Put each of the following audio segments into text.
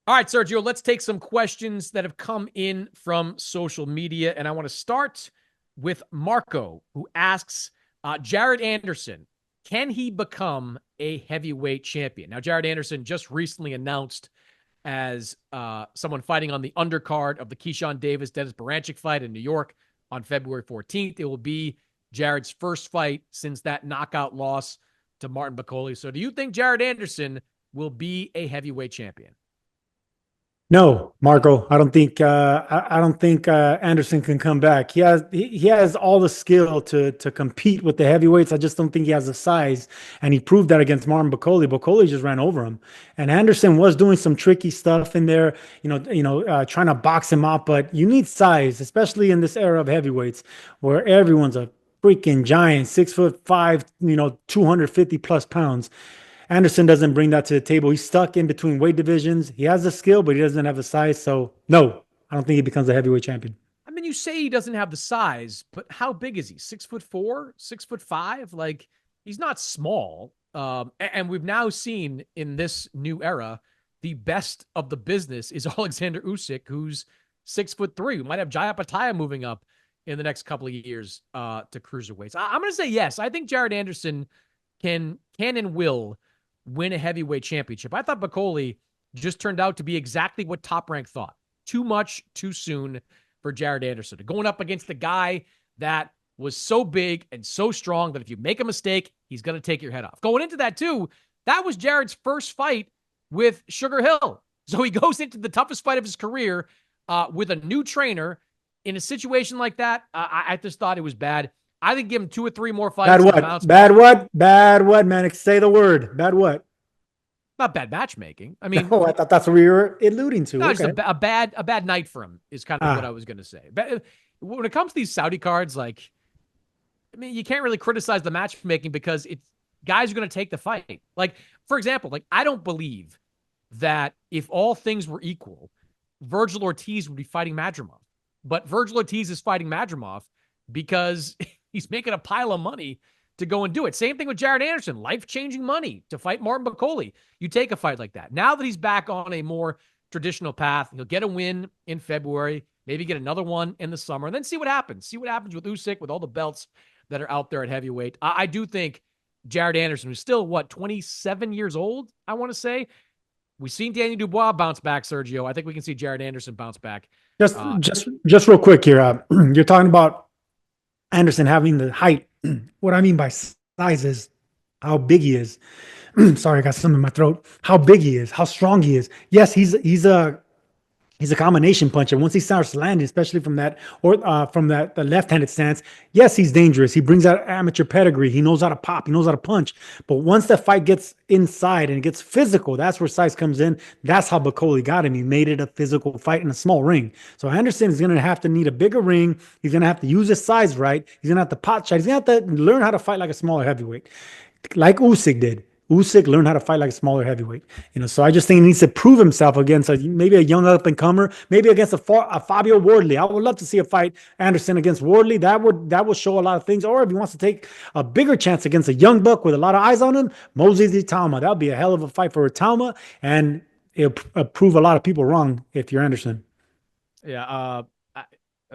All right, Sergio, let's take some questions that have come in from social media. And I want to start with Marco, who asks Jared Anderson, can he become a heavyweight champion? Now, Jared Anderson just recently announced as someone fighting on the undercard of the Keyshawn Davis Dennis Baranchik fight in New York on February 14th. It will be Jared's first fight since that knockout loss to Martin Bakole. So do you think Jared Anderson will be a heavyweight champion? No, Marco, I don't think I don't think Anderson can come back. He has all the skill to compete with the heavyweights. I just don't think he has the size, and he proved that against Martin Bakole. Bakole just ran over him, and Anderson was doing some tricky stuff in there. Trying to box him out. But you need size, especially in this era of heavyweights, where everyone's a freaking giant, 6'5", 250 plus pounds. Anderson doesn't bring that to the table. He's stuck in between weight divisions. He has the skill, but he doesn't have the size. So, no, I don't think he becomes a heavyweight champion. I mean, you say he doesn't have the size, but how big is he? 6'4", 6'5"? Like, he's not small. And we've now seen in this new era, the best of the business is Alexander Usyk, who's 6'3". We might have Jaya Pataya moving up in the next couple of years to cruiserweights. I'm going to say yes. I think Jared Anderson can and will win a heavyweight championship. I thought Bakole just turned out to be exactly what Top Rank thought. Too much, too soon for Jared Anderson. Going up against the guy that was so big and so strong that if you make a mistake, he's going to take your head off. Going into that, too, that was Jared's first fight with Sugar Hill. So he goes into the toughest fight of his career with a new trainer in a situation like that. I just thought it was bad. I think give him 2 or 3 more Bad fights. what? Bad what? Bad what, man? Say the word. Bad what? Not bad matchmaking. I mean, No, I thought that's what we were alluding to. no, just Okay. a bad night for him is kind of what I Ah, was going to say. But when it comes to these Saudi cards, like, I mean, you can't really criticize the matchmaking because it's guys are going to take the fight. Like, for example, like I don't believe that if all things were equal, Virgil Ortiz would be fighting Madrimov. But Virgil Ortiz is fighting Madrimov because he's making a pile of money to go and do it. Same thing with Jared Anderson, life-changing money to fight Martin Bakole. You take a fight like that. Now that he's back on a more traditional path, he'll get a win in February, maybe get another one in the summer, and then see what happens. See what happens with Usyk, with all the belts that are out there at heavyweight. I do think Jared Anderson, who's still, 27 years old, I want to say. We've seen Daniel Dubois bounce back, Sergio. I think we can see Jared Anderson bounce back. just, Uh, just, just real quick here. You're talking about Anderson having the height. What I mean by size is how big he is. Sorry, I got something in my throat. How big he is, how strong he is. Yes, he's a combination puncher. Once he starts landing, especially from that or from that the left-handed stance, yes, he's dangerous. He brings out amateur pedigree. He knows how to pop. He knows how to punch. But once the fight gets inside and it gets physical, that's where size comes in. That's how Bakole got him. He made it a physical fight in a small ring. So Anderson is going to have to need a bigger ring. He's going to have to use his size right. He's going to have to pot shot. He's going to have to learn how to fight like a smaller heavyweight, like Usyk did. Usyk learned how to fight like a smaller heavyweight. So I just think he needs to prove himself against maybe a young up and comer, maybe against a Fabio Wardley. I would love to see a fight Anderson against Wardley. That would show a lot of things. Or if he wants to take a bigger chance against a young buck with a lot of eyes on him, Moses Itauma. That would be a hell of a fight for Itauma, and it'll prove a lot of people wrong if you're Anderson. yeah,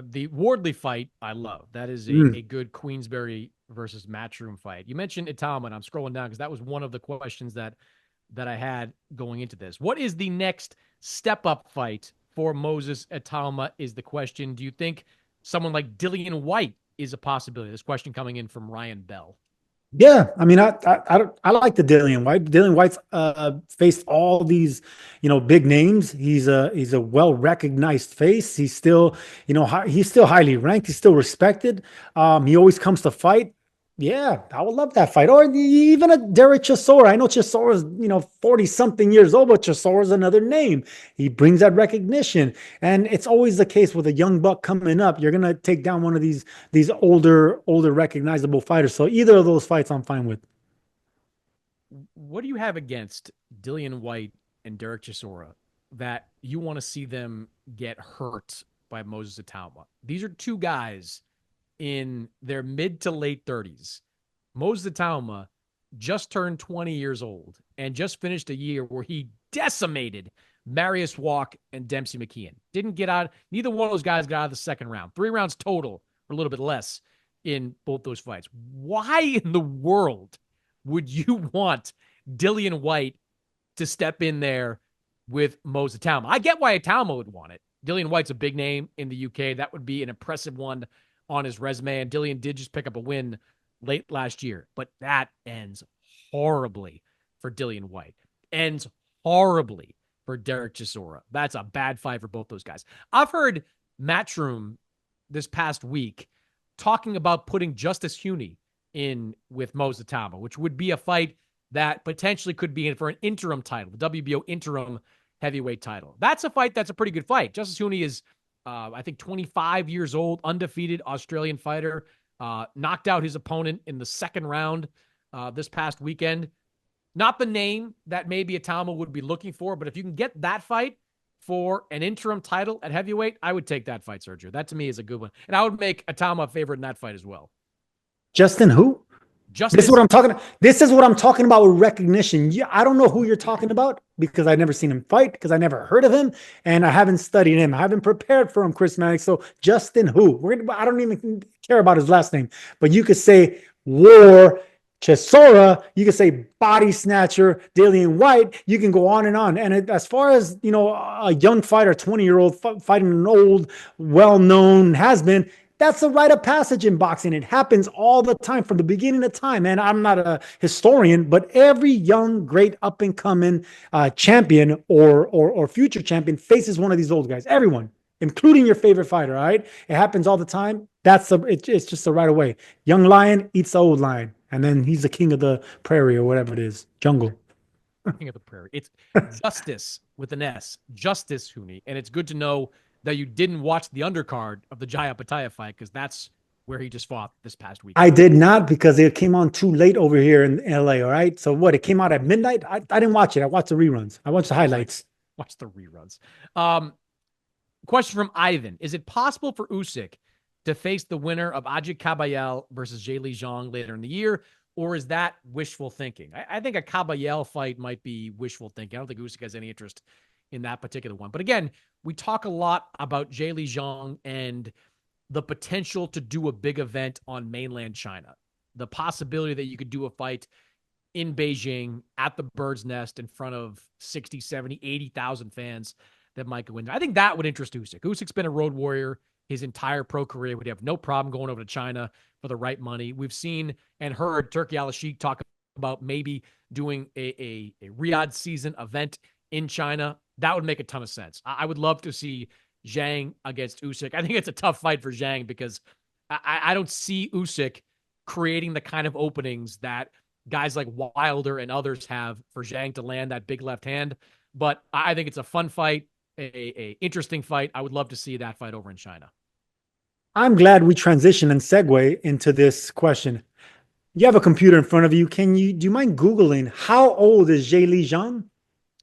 the Wardley fight, I love. That is Mm. a good Queensberry versus Matchroom fight. You mentioned Itauma, and I'm scrolling down because that was one of the questions that I had going into this. What is the next step up fight for Moses Itauma? Is the question. Do you think someone like Dillian White is a possibility? This question coming in from Ryan Bell. Yeah, I mean, I like the Dillian White. Dillian White's faced all these, big names. He's a well recognized face. He's still, he's still highly ranked. He's still respected. He always comes to fight. Yeah, I would love that fight. Or even a Derek Chisora. I know Chisora's, 40 something years old, but Chisora's another name. He brings that recognition. And it's always the case with a young buck coming up. You're gonna take down one of these older recognizable fighters. So either of those fights I'm fine with. What do you have against Dillian White and Derek Chisora that you want to see them get hurt by Moses Itauma? These are two guys in their mid to late 30s. Moses Itauma just turned 20 years old and just finished a year where he decimated Marius Walk and Dempsey McKeon. Didn't get out. Neither one of those guys got out of the second round. 3 rounds total, or a little bit less in both those fights. Why in the world would you want Dillian Whyte to step in there with Mose Itauma? I get why Itauma would want it. Dillian Whyte's a big name in the UK. That would be an impressive one on his resume. And Dillian did just pick up a win late last year. But that ends horribly for Dillian Whyte. Ends horribly for Derek Chisora. That's a bad fight for both those guys. I've heard Matchroom this past week talking about putting Justice Huni in with Mose Itauma, which would be a fight that potentially could be in for an interim title, the WBO interim heavyweight title. That's a fight that's a pretty good fight. Justice Huni is, I think, 25 years old, undefeated Australian fighter, knocked out his opponent in the second round this past weekend. Not the name that maybe Itauma would be looking for, but if you can get that fight for an interim title at heavyweight, I would take that fight, Sergio. That to me is a good one. And I would make Itauma a favorite in that fight as well. Justin who? This is what I'm talking about. This is what I'm talking about with recognition. I don't know who you're talking about because I've never seen him fight, because I never heard of him, and I haven't studied him. I haven't prepared for him, Chris Mannix. So Justin who? I don't even care about his last name, but you could say War Chisora, you could say body snatcher, Dillian Whyte, you can go on and on. And as far as, a young fighter, 20-year-old fighting an old, well-known has-been, that's a rite of passage in boxing. It happens all the time from the beginning of time. And I'm not a historian, but every young, great up-and-coming champion or future champion faces one of these old guys. Everyone, including your favorite fighter, all right? It happens all the time. It's just a right away. Young lion eats the old lion. And then he's the king of the prairie or whatever it is. Jungle. King of the prairie. It's Justice with an S. Justice Huni. And it's good to know that you didn't watch the undercard of the Jaya Pataya fight, because that's where he just fought this past week. I did not, because it came on too late over here in LA. All right. So what? It came out at midnight. I didn't watch it. I watched the reruns. I watched the highlights. Watch the reruns. Question from Ivan. Is it possible for Usyk to face the winner of Ajit Kabayel versus Zhang Zhang later in the year, or is that wishful thinking? I think a Kabayel fight might be wishful thinking. I don't think Usyk has any interest in that particular one. But again, we talk a lot about Zhang Zhang and the potential to do a big event on mainland China. The possibility that you could do a fight in Beijing at the Bird's Nest in front of 60, 70, 80,000 fans that might go in there. I think that would interest Usyk. Usyk's been a road warrior his entire pro career. Would have no problem going over to China for the right money. We've seen and heard Turki Al-Sheikh talk about maybe doing a Riyadh season event in China. That would make a ton of sense. I would love to see Zhang against Usyk. I think it's a tough fight for Zhang because I don't see Usyk creating the kind of openings that guys like Wilder and others have for Zhang to land that big left hand. But I think it's a fun fight, a interesting fight. I would love to see that fight over in China. I'm glad we transition and segue into this question. You have a computer in front of you. Do you mind Googling how old is Zhang?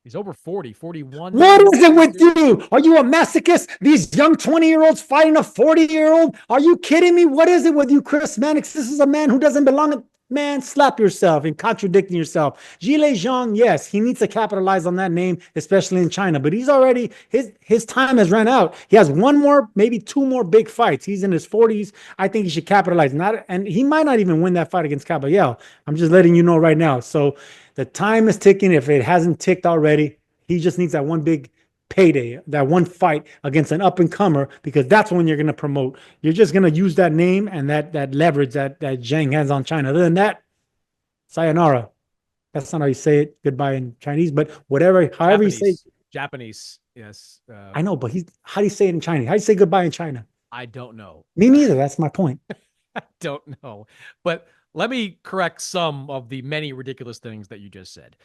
He's over 40, 41. What is it with you? Are you a masochist? These young 20-year-olds fighting a 40-year-old? Are you kidding me? What is it with you, Chris Mannix? This is a man who doesn't belong. Man, slap yourself and contradicting yourself. Zhang, yes, he needs to capitalize on that name, especially in China. But he's already, his time has run out. He has one more, maybe two more big fights. He's in his 40s. I think he should capitalize. And he might not even win that fight against Caballero. I'm just letting you know right now. So the time is ticking. If it hasn't ticked already, he just needs that one big payday, that one fight against an up-and-comer, because that's when you're going to promote. You're just going to use that name and that leverage that Zhang has on China. Other than that, sayonara. That's not how you say it, goodbye in Chinese, but however you say it. Japanese, yes. I know, but how do you say it in Chinese? How do you say goodbye in China? I don't know. Me neither. That's my point. I don't know. But let me correct some of the many ridiculous things that you just said.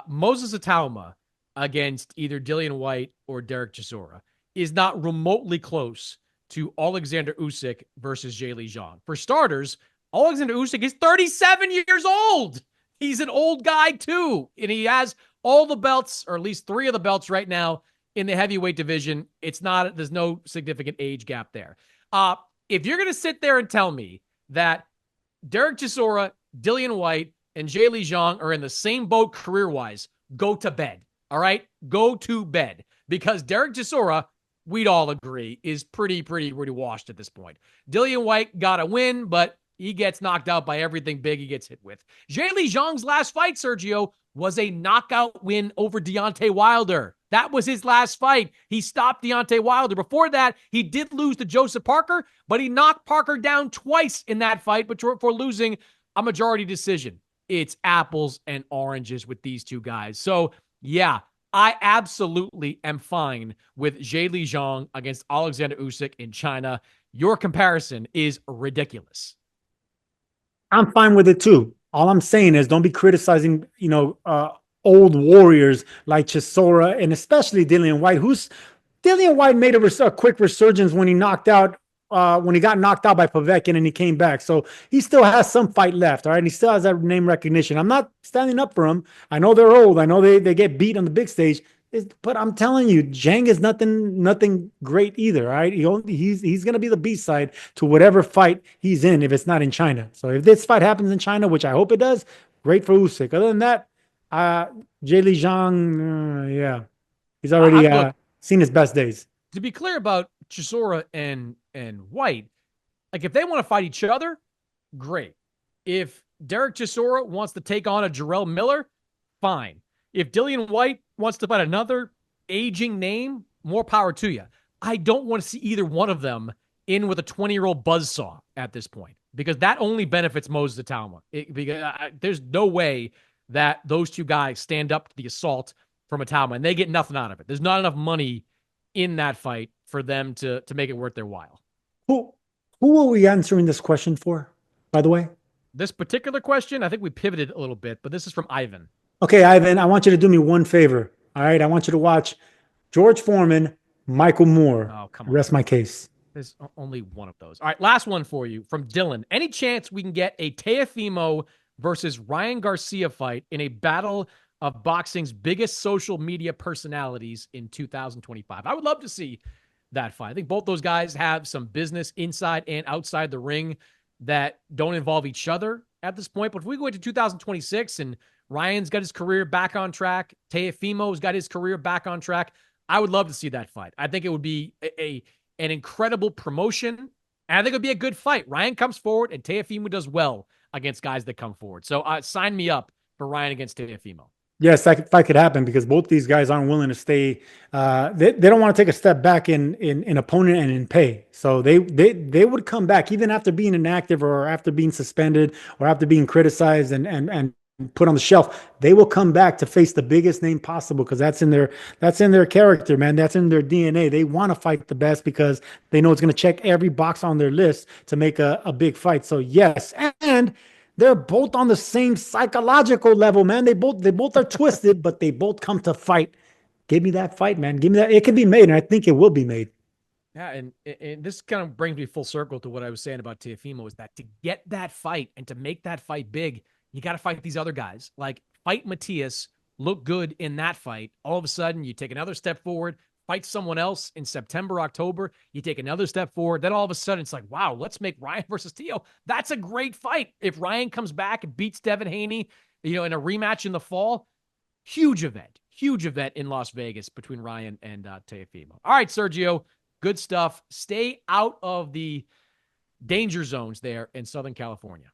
Moses Itauma against either Dillian Whyte or Derek Chisora is not remotely close to Alexander Usyk versus Zhang. For starters, Alexander Usyk is 37 years old. He's an old guy too, and he has all the belts, or at least 3 of the belts right now in the heavyweight division. There's no significant age gap there. If you're going to sit there and tell me that Derek Chisora, Dillian Whyte, and Zhang are in the same boat career-wise, go to bed. All right, go to bed because Derek Chisora, we'd all agree, is pretty washed at this point. Dillian White got a win, but he gets knocked out by everything big he gets hit with. Zhang Zhang's last fight, Sergio, was a knockout win over Deontay Wilder. That was his last fight. He stopped Deontay Wilder. Before that, he did lose to Joseph Parker, but he knocked Parker down twice in that fight for losing a majority decision. It's apples and oranges with these two guys. So, yeah, I absolutely am fine with Zhang against Alexander Usyk in China. Your comparison is ridiculous. I'm fine with it too. All I'm saying is don't be criticizing, old warriors like Chisora and especially Dillian White, who's Dillian White made a quick resurgence when he got knocked out by Povetkin and he came back. So he still has some fight left. All right. And he still has that name recognition. I'm not standing up for him. I know they're old. I know they get beat on the big stage. But I'm telling you, Zhang is nothing great either. All right. He's going to be the B side to whatever fight he's in if it's not in China. So if this fight happens in China, which I hope it does, great for Usyk. Other than that, Zhang, yeah, he's already seen his best days. To be clear about Chisora and White, like if they want to fight each other, great. If Derek Chisora wants to take on a Jarrell Miller, fine. If Dillian White wants to fight another aging name, more power to you. I don't want to see either one of them in with a 20-year-old buzzsaw at this point because that only benefits Moses Itauma. There's no way that those two guys stand up to the assault from Itauma and they get nothing out of it. There's not enough money in that fight for them to make it worth their while. Who are we answering this question for, by the way? This particular question, I think we pivoted a little bit, but this is from Ivan. Okay, Ivan, I want you to do me one favor. All right, I want you to watch George Foreman, Michael Moore. Oh, come on. Rest my case. There's only one of those. All right, last one for you from Dylan. Any chance we can get a Teofimo versus Ryan Garcia fight in a battle of boxing's biggest social media personalities in 2025? I would love to see that fight. I think both those guys have some business inside and outside the ring that don't involve each other at this point. But if we go into 2026 and Ryan's got his career back on track, Teofimo's got his career back on track, I would love to see that fight. I think it would be an incredible promotion, and I think it would be a good fight. Ryan comes forward, and Teofimo does well against guys that come forward. So sign me up for Ryan against Teofimo. Yes, that fight could happen because both these guys aren't willing to stay. They don't want to take a step back in opponent and in pay. So they would come back even after being inactive or after being suspended or after being criticized and put on the shelf. They will come back to face the biggest name possible because that's in their character, man. That's in their DNA. They want to fight the best because they know it's going to check every box on their list to make a big fight. So yes, and they're both on the same psychological level, man. They both are twisted, but they both come to fight. Give me that fight, man. Give me that. It can be made, and I think it will be made. Yeah, and this kind of brings me full circle to what I was saying about Teofimo is that to get that fight and to make that fight big, you got to fight these other guys. Like, fight Matias, look good in that fight. All of a sudden, you take another step forward, fight someone else in September, October. You take another step forward. Then all of a sudden, it's like, wow, let's make Ryan versus Teo. That's a great fight. If Ryan comes back and beats Devin Haney, in a rematch in the fall, huge event in Las Vegas between Ryan and Teofimo. All right, Sergio, good stuff. Stay out of the danger zones there in Southern California.